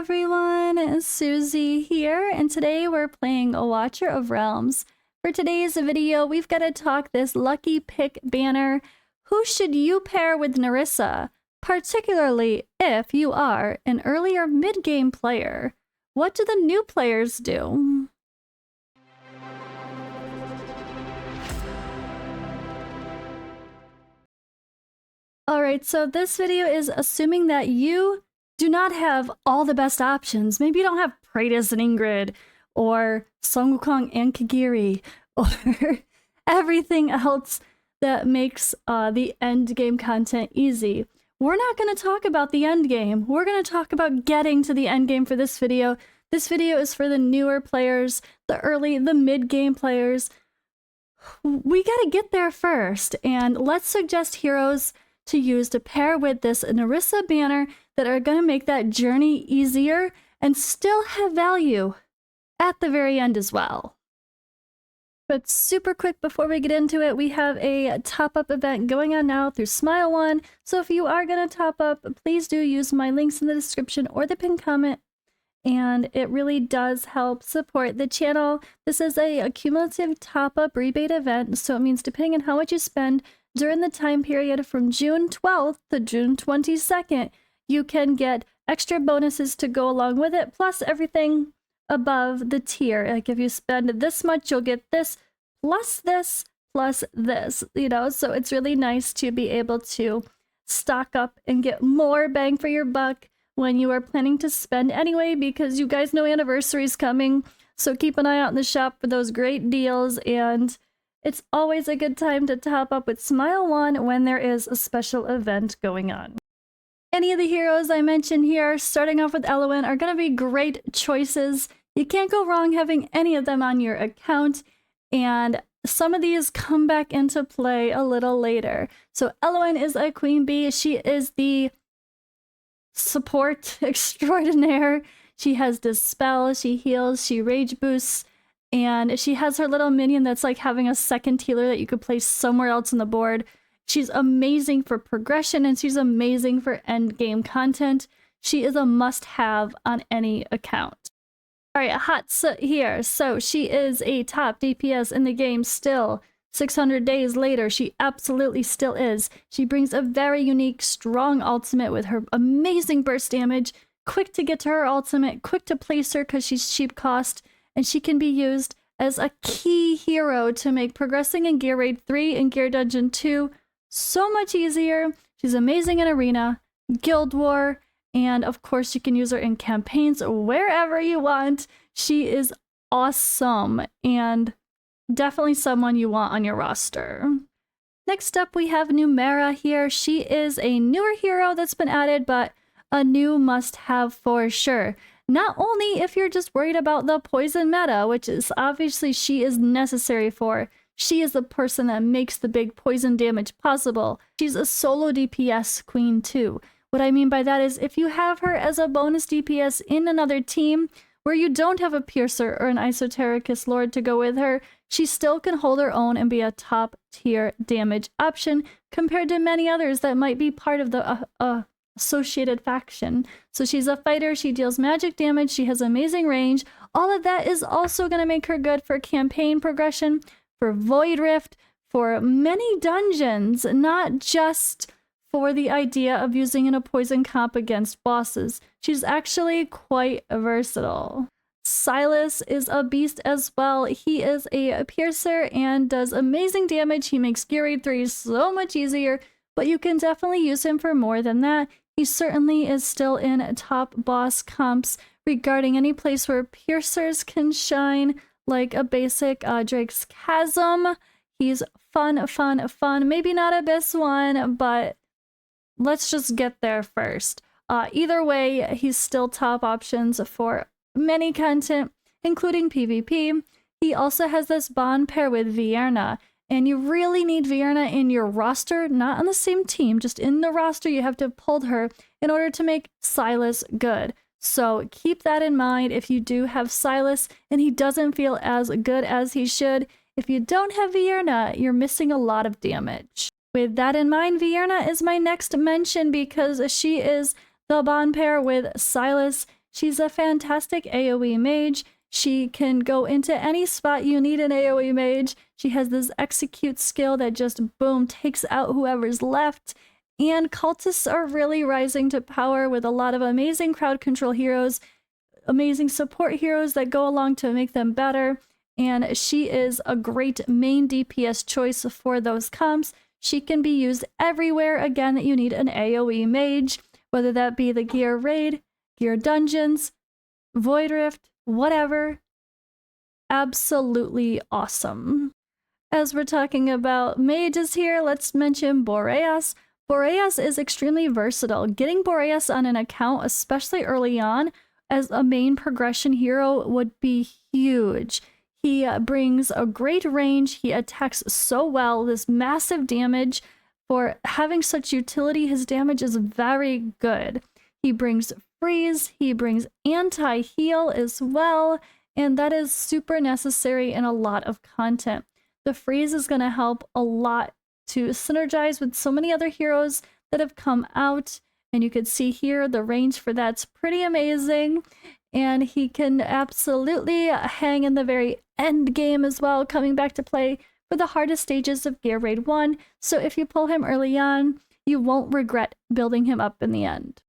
everyone, Suzi here, and today we're playing a Watcher of Realms. For today's video, we've got to talk this lucky pick banner. Who should you pair with Nerissa, particularly if you are an early or mid-game player? What do the new players do? Alright, so this video is assuming that you do not have all the best options. Maybe you don't have Praetus and Ingrid, or Sun Wukong and Kagiri, or everything else that makes the end game content easy. We're not going to talk about the end game. We're going to talk about getting to the end game for this video. This video is for the newer players, the early, the mid-game players. We got to get there first, and let's suggest heroes to use to pair with this Nerissa banner that are going to make that journey easier and still have value at the very end as well. But super quick before we get into it, we have a top-up event going on now through Smile One. So if you are going to top up, please do use my links in the description or the pinned comment. And it really does help support the channel. This is a cumulative top-up rebate event, so it means depending on how much you spend during the time period from June 12th to June 22nd, you can get extra bonuses to go along with it, plus everything above the tier. Like if you spend this much, you'll get this, plus this, you know? So it's really nice to be able to stock up and get more bang for your buck when you are planning to spend anyway, because you guys know anniversary is coming. So keep an eye out in the shop for those great deals, and it's always a good time to top up with Smile One when there is a special event going on. Any of the heroes I mentioned here, starting off with Elowen, are going to be great choices. You can't go wrong having any of them on your account, and some of these come back into play a little later. So Elowen is a queen bee. She is the support extraordinaire. She has Dispel, she heals, she rage boosts, and she has her little minion that's like having a second healer that you could place somewhere else on the board. She's amazing for progression, and she's amazing for end game content. She is a must-have on any account. Alright, Hatsa here. So she is a top DPS in the game still. 600 days later, she absolutely still is. She brings a very unique, strong ultimate with her amazing burst damage, quick to get to her ultimate, quick to place her because she's cheap cost, and she can be used as a key hero to make progressing in Gear Raid 3 and Gear Dungeon 2 so much easier. She's amazing in Arena, Guild War, and of course you can use her in campaigns wherever you want. She is awesome and definitely someone you want on your roster. Next up, we have Nerissa here. She is a newer hero that's been added, but a new must-have for sure. Not only if you're just worried about the poison meta, which is obviously she is necessary for. She is the person that makes the big poison damage possible. She's a solo DPS queen too. What I mean by that is if you have her as a bonus DPS in another team where you don't have a Piercer or an Esotericus Lord to go with her, she still can hold her own and be a top tier damage option compared to many others that might be part of the associated faction. So she's a fighter, she deals magic damage, she has amazing range. All of that is also going to make her good for campaign progression, for Void Rift, for many dungeons, not just for the idea of using in a poison comp against bosses. She's actually quite versatile. Silas is a beast as well. He is a piercer and does amazing damage. He makes Gear Raid 3 so much easier, but you can definitely use him for more than that. He certainly is still in top boss comps regarding any place where piercers can shine, like a basic Drake's Chasm. He's fun. Maybe not Abyss 1, but let's just get there first. Either way, he's still top options for many content, including PvP. He also has this bond pair with Vierna, and you really need Vierna in your roster, not on the same team, just in the roster. You have to have pulled her in order to make Silas good. So keep that in mind if you do have Silas and he doesn't feel as good as he should. If you don't have Vierna, you're missing a lot of damage. With that in mind, Vierna is my next mention because she is the bond pair with Silas. She's a fantastic AoE mage. She can go into any spot you need an AoE mage. She has this execute skill that just boom takes out whoever's left. And cultists are really rising to power with a lot of amazing crowd control heroes, amazing support heroes that go along to make them better. And she is a great main DPS choice for those comps. She can be used everywhere, again, that you need an AoE mage, whether that be the gear raid, gear dungeons, void rift, whatever. Absolutely awesome. As we're talking about mages here, let's mention Boreas. Boreas is extremely versatile. Getting Boreas on an account, especially early on, as a main progression hero would be huge. He brings a great range. He attacks so well. This massive damage. For having such utility, his damage is very good. He brings freeze. He brings anti-heal as well. And that is super necessary in a lot of content. The freeze is going to help a lot to synergize with so many other heroes that have come out. And you could see here the range for that's pretty amazing. And he can absolutely hang in the very end game as well, coming back to play for the hardest stages of Gear Raid 1. So if you pull him early on, you won't regret building him up in the end.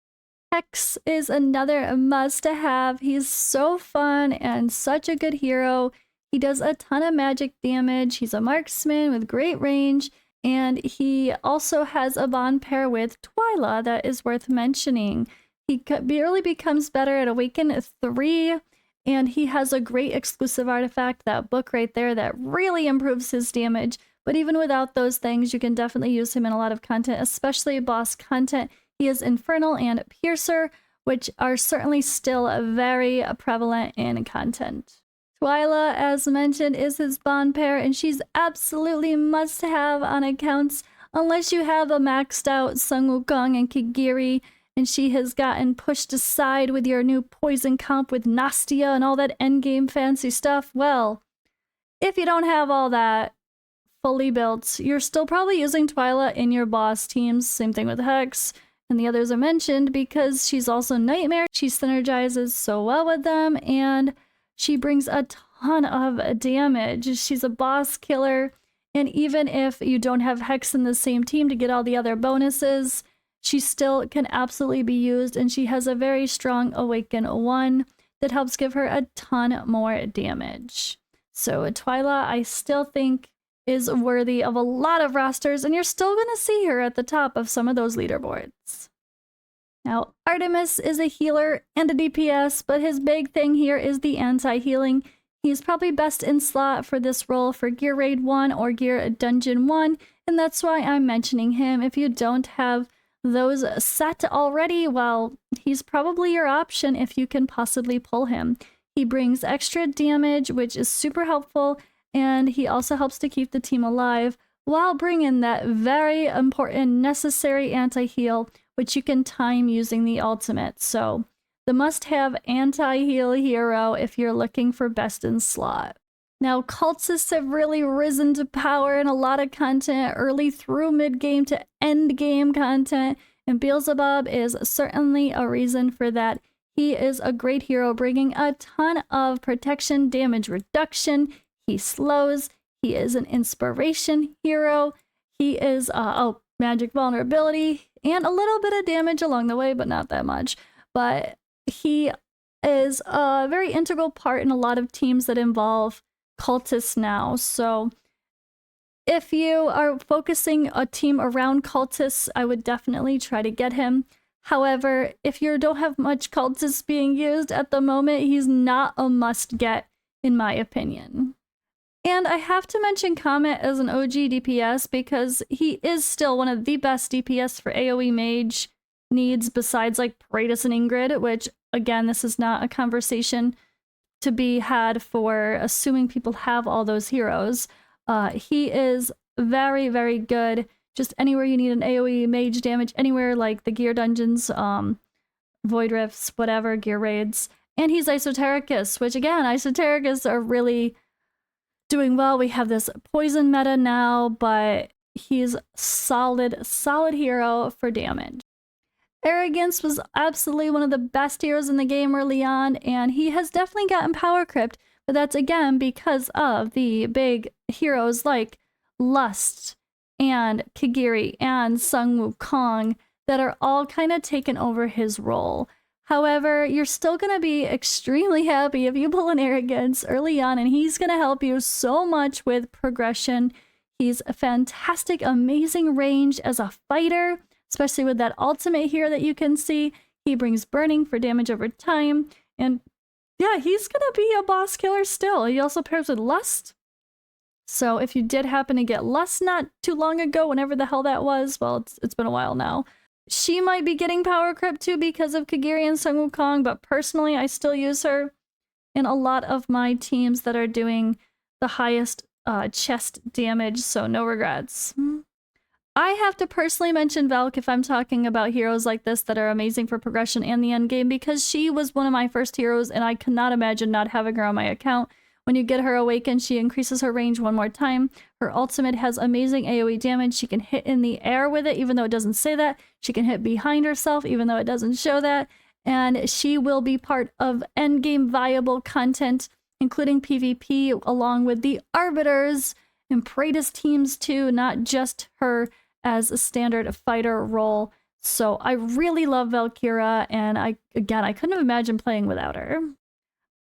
Hex is another must-have. He's so fun and such a good hero. He does a ton of magic damage. He's a marksman with great range. And he also has a bond pair with Twyla that is worth mentioning. He barely becomes better at Awaken 3, and he has a great exclusive artifact, that book right there, that really improves his damage. But even without those things, you can definitely use him in a lot of content, especially boss content. He is Infernal and Piercer, which are certainly still very prevalent in content. Twyla, as mentioned, is his bond pair, and she's absolutely must-have on accounts, unless you have a maxed out Sun Wukong and Kigiri, and she has gotten pushed aside with your new poison comp with Nastia and all that endgame fancy stuff. Well, if you don't have all that fully built, you're still probably using Twyla in your boss teams. Same thing with Hex and the others are mentioned, because she's also Nightmare. She synergizes so well with them, and she brings a ton of damage. She's a boss killer, and even if you don't have Hex in the same team to get all the other bonuses, she still can absolutely be used, and she has a very strong Awaken 1 that helps give her a ton more damage. So Twyla, I still think, is worthy of a lot of rosters, and you're still going to see her at the top of some of those leaderboards. Now, Artemis is a healer and a DPS, but his big thing here is the anti-healing. He's probably best in slot for this role for Gear Raid 1 or Gear Dungeon 1, and that's why I'm mentioning him. If you don't have those set already, well, he's probably your option if you can possibly pull him. He brings extra damage, which is super helpful, and he also helps to keep the team alive while bringing that very important, necessary anti-heal, which you can time using the ultimate. So the must-have anti-heal hero if you're looking for best in slot. Now, cultists have really risen to power in a lot of content, early through mid-game to end-game content, and Beelzebub is certainly a reason for that. He is a great hero, bringing a ton of protection, damage reduction. He slows. He is an inspiration hero. He is magic vulnerability and a little bit of damage along the way, but not that much. But he is a very integral part in a lot of teams that involve cultists now. So if you are focusing a team around cultists, I would definitely try to get him. However, if you don't have much cultists being used at the moment, he's not a must get, in my opinion. And I have to mention Comet as an OG DPS because he is still one of the best DPS for AoE mage needs, besides like Paratus and Ingrid, which again, this is not a conversation to be had for assuming people have all those heroes. He is very, very good. Just anywhere you need an AoE mage damage, anywhere like the gear dungeons, void rifts, whatever, gear raids. And he's Esotericus, which again, Esotericus are really doing well. We have this poison meta now, but he's solid hero for damage. Arrogance was absolutely one of the best heroes in the game early on, and he has definitely gotten power crept, but that's again because of the big heroes like Lust and Kagiri and Sun Wukong that are all kind of taken over his role. However, you're still going to be extremely happy if you pull an Arrogance early on, and he's going to help you so much with progression. He's a fantastic, amazing range as a fighter, especially with that ultimate here that you can see. He brings burning for damage over time. And yeah, he's going to be a boss killer still. He also pairs with Lust. So if you did happen to get Lust not too long ago, whenever the hell that was, well, it's been a while now. She might be getting power creep too because of Kagiri and Sun Wukong, but personally, I still use her in a lot of my teams that are doing the highest chest damage, so no regrets. I have to personally mention Valk if I'm talking about heroes like this that are amazing for progression and the end game, because she was one of my first heroes and I cannot imagine not having her on my account. When you get her awakened, she increases her range one more time. Her ultimate has amazing AoE damage. She can hit in the air with it, even though it doesn't say that. She can hit behind herself, even though it doesn't show that. And she will be part of endgame viable content, including PvP, along with the Arbiters and Praetus teams too, not just her as a standard fighter role. So I really love Valkyra, and I couldn't have imagined playing without her.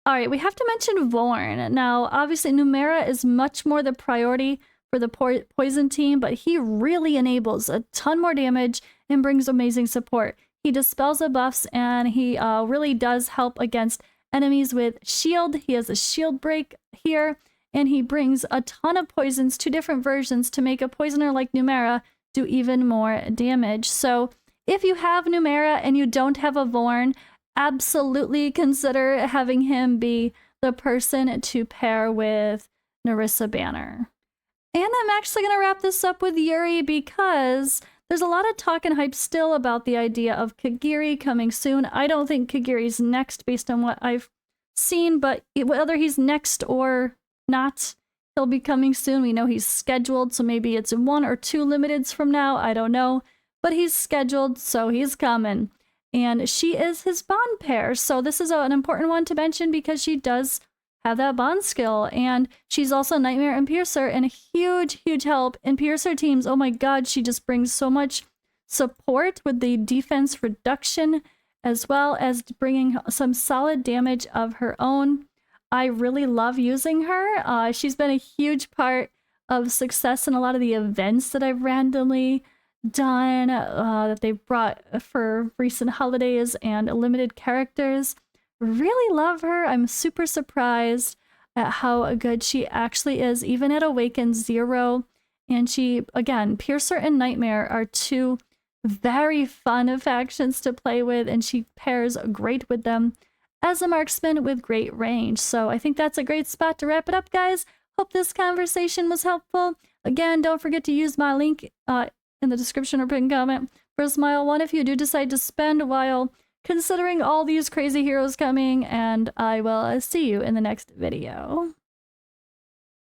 All right, we have to mention Vorn. Now, obviously, Numera is much more the priority for the poison team, but he really enables a ton more damage and brings amazing support. He dispels the buffs, and he really does help against enemies with shield. He has a shield break here, and he brings a ton of poisons, 2 different versions, to make a poisoner like Numera do even more damage. So if you have Numera and you don't have a Vorn, absolutely consider having him be the person to pair with Nerissa Banner. And I'm actually going to wrap this up with Yuri because there's a lot of talk and hype still about the idea of Kagiri coming soon. I don't think Kagiri's next based on what I've seen, but whether he's next or not, he'll be coming soon. We know he's scheduled, so maybe it's 1 or 2 limiteds from now. I don't know, but he's scheduled, so he's coming. And she is his bond pair. So this is an important one to mention because she does have that bond skill. And she's also Nightmare and Piercer and a huge, huge help in Piercer teams. Oh my god, she just brings so much support with the defense reduction as well as bringing some solid damage of her own. I really love using her. She's been a huge part of success in a lot of the events that I've randomly done that they've brought for recent holidays and limited characters. Really love her. I'm super surprised at how good she actually is, even at Awakened 0. And she, again, Piercer and Nightmare are 2 very fun factions to play with, and she pairs great with them as a marksman with great range. So I think that's a great spot to wrap it up, guys. Hope this conversation was helpful. Again, don't forget to use my link in the description or pinned comment for Smile 1 if you do decide to spend a while considering all these crazy heroes coming, and I will see you in the next video.